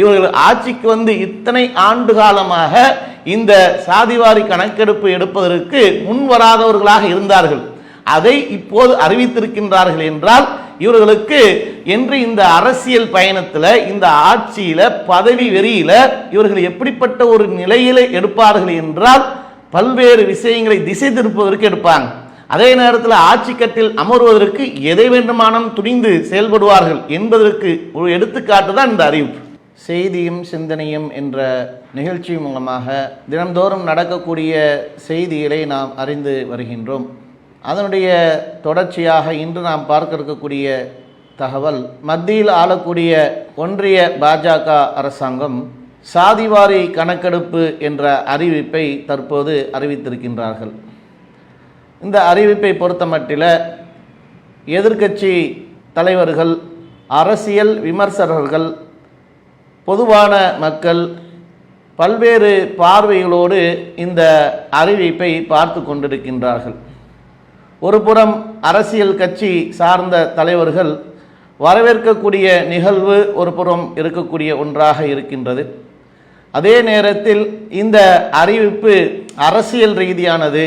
இவர்கள் ஆட்சிக்கு வந்து இத்தனை ஆண்டு காலமாக இந்த சாதிவாரி கணக்கெடுப்பு எடுப்பதற்கு முன்வராதவர்களாக இருந்தார்கள். அதை இப்போது அறிவித்திருக்கின்றார்கள் என்றால் இவர்களுக்கு என்று இந்த அரசியல் பயணத்தில், இந்த ஆட்சியில, பதவி வெறியில இவர்கள் எப்படிப்பட்ட ஒரு நிலையில எடுப்பார்கள் என்றால் பல்வேறு விஷயங்களை திசை திருப்பதற்கு எடுப்பாங்க. அதே நேரத்தில் ஆட்சி கட்டில் அமர்வதற்கு எதை வேண்டுமானம் துணிந்து செயல்படுவார்கள் என்பதற்கு ஒரு எடுத்துக்காட்டு தான் இந்த அறிவிப்பு. செய்தியும் சிந்தனையும் என்ற நிகழ்ச்சி மூலமாக தினந்தோறும் நடக்கக்கூடிய செய்திகளை நாம் அறிந்து வருகின்றோம். அதனுடைய தொடர்ச்சியாக இன்று நாம் பார்க்க இருக்கக்கூடிய தகவல், மத்தியில் ஆளக்கூடிய ஒன்றிய பாஜக அரசாங்கம் சாதிவாரி கணக்கெடுப்பு என்ற அறிவிப்பை தற்போது அறிவித்திருக்கின்றார்கள். இந்த அறிவிப்பை பொறுத்தமட்டில் எதிர்க்கட்சி தலைவர்கள், அரசியல் விமர்சகர்கள், பொதுவான மக்கள் பல்வேறு பார்வைகளோடு இந்த அறிவிப்பை பார்த்து கொண்டிருக்கின்றார்கள். ஒரு புறம் அரசியல் கட்சி சார்ந்த தலைவர்கள் வரவேற்கக்கூடிய நிகழ்வு ஒரு புறம் இருக்கக்கூடிய ஒன்றாக இருக்கின்றது. அதே நேரத்தில் இந்த அறிவிப்பு அரசியல் ரீதியானது,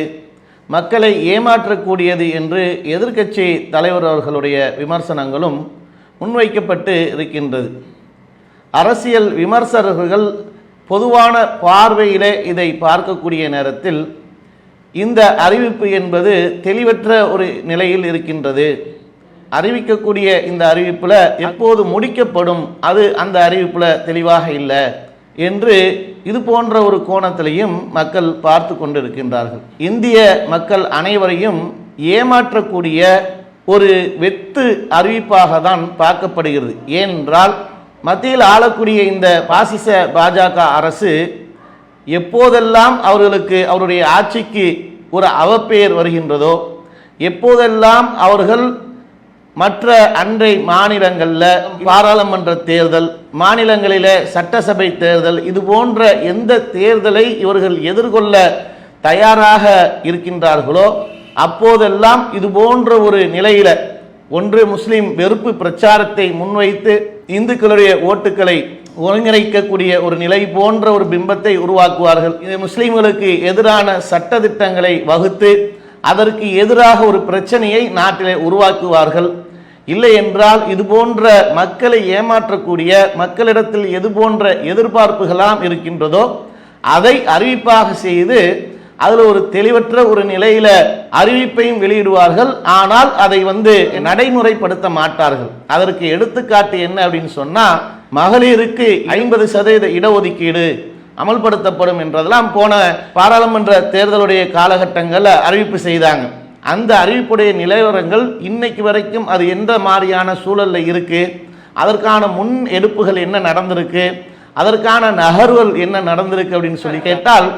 மக்களை ஏமாற்றக்கூடியது என்று எதிர்க்கட்சி தலைவர் அவர்களுடைய விமர்சனங்களும் முன்வைக்கப்பட்டு இருக்கின்றது. அரசியல் விமர்சகர்கள் பொதுவான பார்வையிலே இதை பார்க்கக்கூடிய நேரத்தில் இந்த அறிவிப்பு என்பது தெளிவற்ற ஒரு நிலையில் இருக்கின்றது. அறிவிக்கக்கூடிய இந்த அறிவிப்பில் எப்போது முடிக்கப்படும், அது அந்த அறிவிப்பில் தெளிவாக இல்லை என்று இது போன்ற ஒரு கோணத்திலையும் மக்கள் பார்த்து கொண்டிருக்கின்றார்கள். இந்திய மக்கள் அனைவரையும் ஏமாற்றக்கூடிய ஒரு வெத்து அறிவிப்பாக தான் பார்க்கப்படுகிறது. ஏனென்றால் மத்தியில் ஆளக்கூடிய இந்த பாசிச பாஜக அரசு எப்போதெல்லாம் அவர்களுக்கு, அவருடைய ஆட்சிக்கு ஒரு அவப்பெயர் வருகின்றதோ, எப்போதெல்லாம் அவர்கள் மற்ற அண்டை மாநிலங்களில் பாராளுமன்ற தேர்தல், மாநிலங்களில் சட்டசபை தேர்தல், இது போன்ற எந்த தேர்தலை இவர்கள் எதிர்கொள்ள தயாராக இருக்கின்றார்களோ அப்போதெல்லாம் இது போன்ற ஒரு நிலையில் ஒன்று முஸ்லிம் வெறுப்பு பிரச்சாரத்தை முன்வைத்து இந்துக்களுடைய ஓட்டுக்களை ஒருங்கிணைக்கக்கூடிய ஒரு நிலை போன்ற ஒரு பிம்பத்தை உருவாக்குவார்கள். இது முஸ்லிம்களுக்கு எதிரான சட்ட திட்டங்களை வகுத்து அதற்கு எதிராக ஒரு பிரச்சனையை நாட்டிலே உருவாக்குவார்கள். இல்லை என்றால் இது போன்ற மக்களை ஏமாற்றக்கூடிய, மக்களிடத்தில் எது போன்ற எதிர்பார்ப்புகளாம் இருக்கின்றதோ அதை அறிவிப்பாக செய்து அதில் ஒரு தெளிவற்ற ஒரு நிலையில அறிவிப்பையும் வெளியிடுவார்கள். ஆனால் அதை நடைமுறைப்படுத்த மாட்டார்கள். அதற்கு எடுத்துக்காட்டு என்ன அப்படின்னு சொன்னா, மகளிருக்கு 50% இடஒதுக்கீடு அமல்படுத்தப்படும் என்றதெல்லாம் போன பாராளுமன்ற தேர்தலுடைய காலகட்டங்களில் அறிவிப்பு செய்தாங்க. அந்த அறிவிப்புடைய நிலவரங்கள் இன்னைக்கு வரைக்கும் அது எந்த மாதிரியான சூழல்ல இருக்கு, அதற்கான முன் எடுப்புகள் என்ன நடந்திருக்கு, அதற்கான நகர்வுகள் என்ன நடந்திருக்கு அப்படின்னு சொல்லி கேட்டால்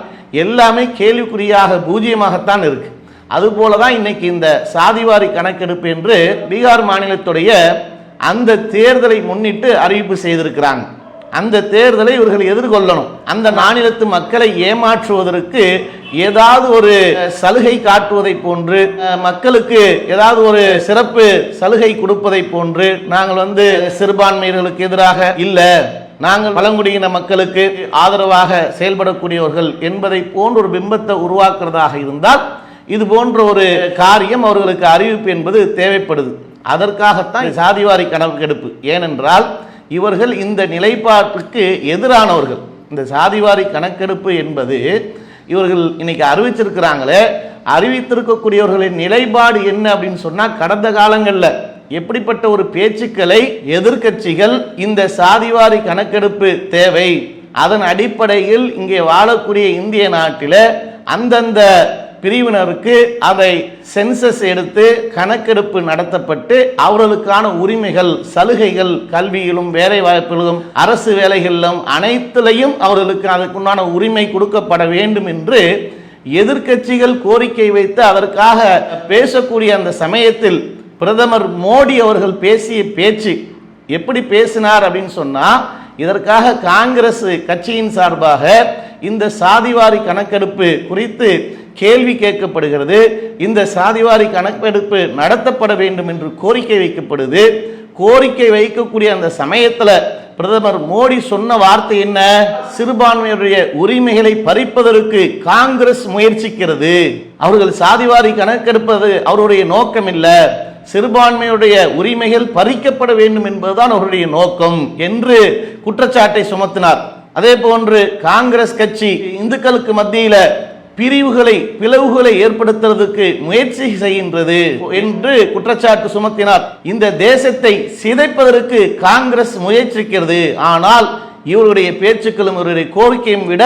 எல்லாமே கேள்விக்குறியாக, பூஜ்ஜியமாகத்தான் இருக்கு. அதுபோலதான் இன்னைக்கு இந்த சாதிவாரி கணக்கெடுப்பு என்று பீகார் மாநிலத்துடைய அந்த தேர்தலை முன்னிட்டு அறிவிப்பு செய்திருக்கிறாங்க. அந்த தேர்தலை இவர்கள் எதிர்கொள்ளணும். அந்த மாநிலத்து மக்களை ஏமாற்றுவதற்கு ஏதாவது ஒரு சலுகை காட்டுவதை போன்று, மக்களுக்கு ஏதாவது ஒரு சிறப்பு சலுகை கொடுப்பதை போன்று, நாங்கள் சிறுபான்மையினர்களுக்கு எதிராக இல்ல, நாங்கள் பழங்குடியின மக்களுக்கு ஆதரவாக செயல்படக்கூடியவர்கள் என்பதை போன்ற ஒரு பிம்பத்தை உருவாக்குறதாக இருந்தால் இது போன்ற ஒரு காரியம் அவர்களுக்கு அறிவிப்பு என்பது தேவைப்படுது. அதற்காகத்தான் சாதிவாரி கணக்கெடுப்பு. ஏனென்றால் இவர்கள் இந்த நிலைப்பாட்டுக்கு எதிரானவர்கள். இந்த சாதிவாரி கணக்கெடுப்பு என்பது இவர்கள் இன்னைக்கு அறிவிச்சிருக்கிறாங்களே, அறிவித்திருக்கக்கூடியவர்களின் நிலைப்பாடு என்ன அப்படின்னு சொன்னா, கடந்த காலங்களில் எப்படிப்பட்ட ஒரு பேச்சுக்களை எதிர்க்கட்சிகள் இந்த சாதிவாரி கணக்கெடுப்பு தேவை, அதன் அடிப்படையில் இங்கே வாழக்கூடிய இந்திய நாட்டில் அந்தந்த பிரிவினருக்கு அதை சென்சஸ் எடுத்து கணக்கெடுப்பு நடத்தப்பட்டு அவர்களுக்கான உரிமைகள், சலுகைகள், கல்வியிலும் வேலை வாய்ப்புகளிலும் அரசு வேலைகளிலும் அனைத்திலையும் அவர்களுக்கு அதற்குண்டான உரிமை கொடுக்கப்பட வேண்டும் என்று எதிர்க்கட்சிகள் கோரிக்கை வைத்து அதற்காக பேசக்கூடிய அந்த சமயத்தில் பிரதமர் மோடி அவர்கள் பேசிய பேச்சு எப்படி பேசினார் அப்படின்னு சொன்னா, இதற்காக காங்கிரஸ் கட்சியின் சார்பாக இந்த சாதிவாரி கணக்கெடுப்பு குறித்து கேள்வி கேட்கப்படுகிறது, இந்த சாதிவாரி கணக்கெடுப்பு நடத்தப்பட வேண்டும் என்று கோரிக்கை வைக்கப்படுது. கோரிக்கை வைக்கக்கூடிய அந்த சமயத்தில் பிரதமர் மோடி சொன்ன வார்த்தை என்ன? சிறுபான்மையுடைய உரிமைகளை பறிப்பதற்கு காங்கிரஸ் முயற்சிக்கிறது. அவர்கள் சாதிவாரி கணக்கெடுப்பது அவருடைய நோக்கம் இல்ல, சிறுபான்மையுடைய உரிமைகள் பறிக்கப்பட வேண்டும் என்பதுதான் அவருடைய நோக்கம் என்று குற்றச்சாட்டை சுமத்தினார். அதே போன்று காங்கிரஸ் கட்சி இந்துக்களுக்கு மத்தியில பிளவுகளை ஏற்படுத்துவதற்கு முயற்சி செய்கின்றது என்று குற்றச்சாட்டு சுமத்தினார். இந்த தேசத்தை சிதைப்பதற்கு காங்கிரஸ் முயற்சிக்கிறது. ஆனால் இவருடைய பேச்சுக்களும் இவருடைய கோரிக்கையும் விட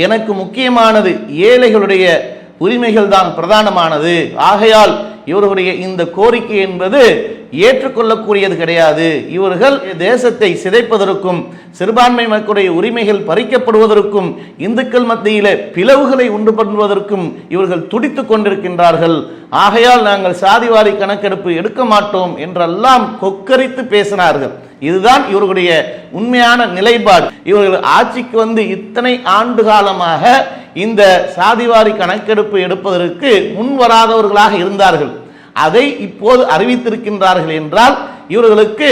எனக்கு முக்கியமானது ஏழைகளுடைய உரிமைகள் தான் பிரதானமானது. ஆகையால் இவர்களுடைய இந்த கோரிக்கை என்பது ஏற்றுக்கொள்ளக்கூடியது கிடையாது. இவர்கள் தேசத்தை சிதைப்பதற்கும் சிறுபான்மை மக்களுடைய உரிமைகள் பறிக்கப்படுவதற்கும் இந்துக்கள் மத்தியில பிளவுகளை உண்டு பண்ணுவதற்கும் இவர்கள் துடித்துக் கொண்டிருக்கின்றார்கள். ஆகையால் நாங்கள் சாதிவாரி கணக்கெடுப்பு எடுக்க மாட்டோம் என்றெல்லாம் கொக்கரித்து பேசினார்கள். இதுதான் இவர்களுடைய உண்மையான நிலைப்பாடு. இவர்கள் ஆட்சிக்கு வந்து இத்தனை ஆண்டு காலமாக இந்த சாதிவாரி கணக்கெடுப்பு எடுப்பதற்கு முன்வராதவர்களாக இருந்தார்கள். அதை இப்போது அறிவித்திருக்கின்றார்கள் என்றால் இவர்களுக்கு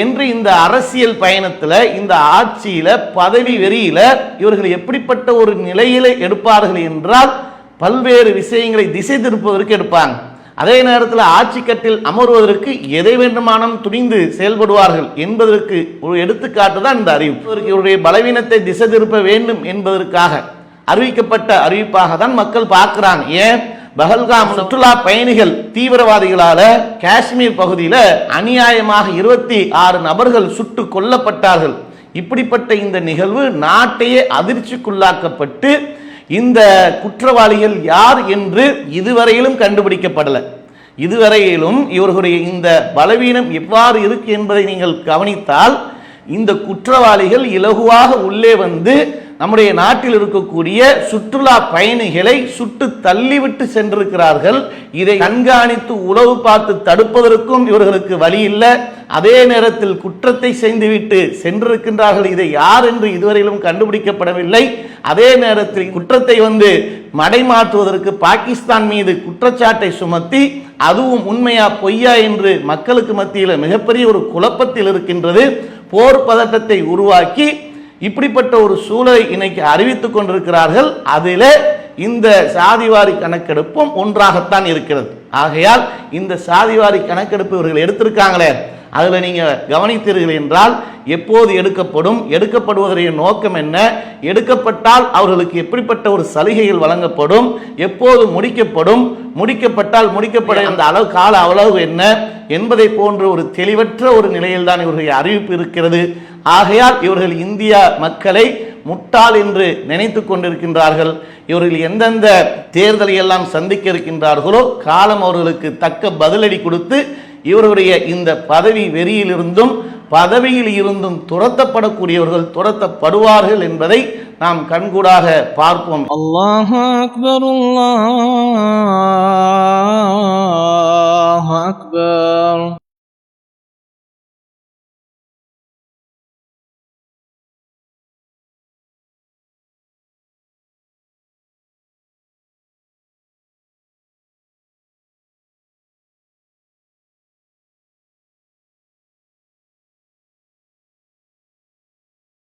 என்று இந்த அரசியல் பயணத்தில் இந்த ஆட்சியில பதவி வெறியில இவர்கள் எப்படிப்பட்ட ஒரு நிலையில எடுப்பார்கள் என்றால் பல்வேறு விஷயங்களை திசை திருப்பதற்கு எடுப்பாங்க. அதே நேரத்தில் ஆட்சி கட்டில் அமர்வதற்கு எதை வேண்டுமானாலும் துணிந்து செயல்படுவார்கள் என்பதற்கு ஒரு எடுத்துக்காட்டு தான் இந்த அறிவிப்பு. இவருடைய பலவீனத்தை திசை திருப்ப வேண்டும் என்பதற்காக அறிவிக்கப்பட்ட அறிவிப்பாக தான் மக்கள் பார்க்கிறாங்க. ஏன் பஹல்காம் சுற்றுலா பயணிகள் தீவிரவாதிகளால காஷ்மீர் பகுதியில் அநியாயமாக 26 நபர்கள் சுட்டு கொல்லப்பட்டார்கள். இப்படிப்பட்ட இந்த நிகழ்வு நாட்டையே அதிர்ச்சிக்குள்ளாக்கப்பட்டு இந்த குற்றவாளிகள் யார் என்று இதுவரையிலும் கண்டுபிடிக்கப்படலை. இதுவரையிலும் இவர்களுடைய இந்த பலவீனம் எவ்வாறு இருக்கு என்பதை நீங்கள் கவனித்தால் இந்த குற்றவாளிகள் இலகுவாக உள்ளே வந்து நம்முடைய நாட்டில் இருக்கக்கூடிய சுற்றுலா பயணிகளை சுட்டு தள்ளிவிட்டு சென்றிருக்கிறார்கள். இதை கண்காணித்து உளவு பார்த்து தடுப்பதற்கும் இவர்களுக்கு வழி இல்லை. அதே நேரத்தில் குற்றத்தை செய்துவிட்டு சென்றிருக்கின்றார்கள். இதை யார் என்று இதுவரையிலும் கண்டுபிடிக்கப்படவில்லை. அதே நேரத்தில் குற்றத்தை மடைமாற்றுவதற்கு பாகிஸ்தான் மீது குற்றச்சாட்டை சுமத்தி அதுவும் உண்மையா பொய்யா என்று மக்களுக்கு மத்தியில் மிகப்பெரிய ஒரு குழப்பத்தில் இருக்கின்றது. போர் பதட்டத்தை உருவாக்கி இப்படிப்பட்ட ஒரு சூழலை இன்னைக்கு அறிவித்துக் கொண்டிருக்கிறார்கள். அதிலே இந்த சாதிவாரி கணக்கெடுப்பும் ஒன்றாகத்தான் இருக்கிறது. ஆகையால் இந்த சாதிவாரி கணக்கெடுப்பு இவர்கள் எடுத்திருக்காங்களே, அதில் நீங்கள் கவனித்தீர்கள் என்றால் எப்போது எடுக்கப்படுவதற்கான நோக்கம் என்ன, எடுக்கப்பட்டால் அவர்களுக்கு எப்படிப்பட்ட ஒரு சலுகைகள் வழங்கப்படும், எப்போது முடிக்கப்பட்டால் முடிக்கப்பட அந்த கால அளவு என்ன என்பதை போன்ற ஒரு தெளிவற்ற ஒரு நிலையில் தான் இவர்களுடைய அறிவிப்பு இருக்கிறது. ஆகையால் இவர்கள் இந்தியா மக்களை முட்டாள் என்று நினைத்து கொண்டிருக்கின்றார்கள். இவர்கள் எந்தெந்த தேர்தலை எல்லாம் சந்திக்க இருக்கின்றார்களோ காலம் அவர்களுக்கு தக்க பதிலடி கொடுத்து இவருடைய இந்த பதவி வெறியிலிருந்தும் பதவியில் இருந்தும் துரத்தப்படக்கூடியவர்கள் துரத்தப்படுவார்கள் என்பதை நாம் கண்கூடாக பார்ப்போம். அல்லாஹு அக்பர், அல்லாஹு அக்பர்.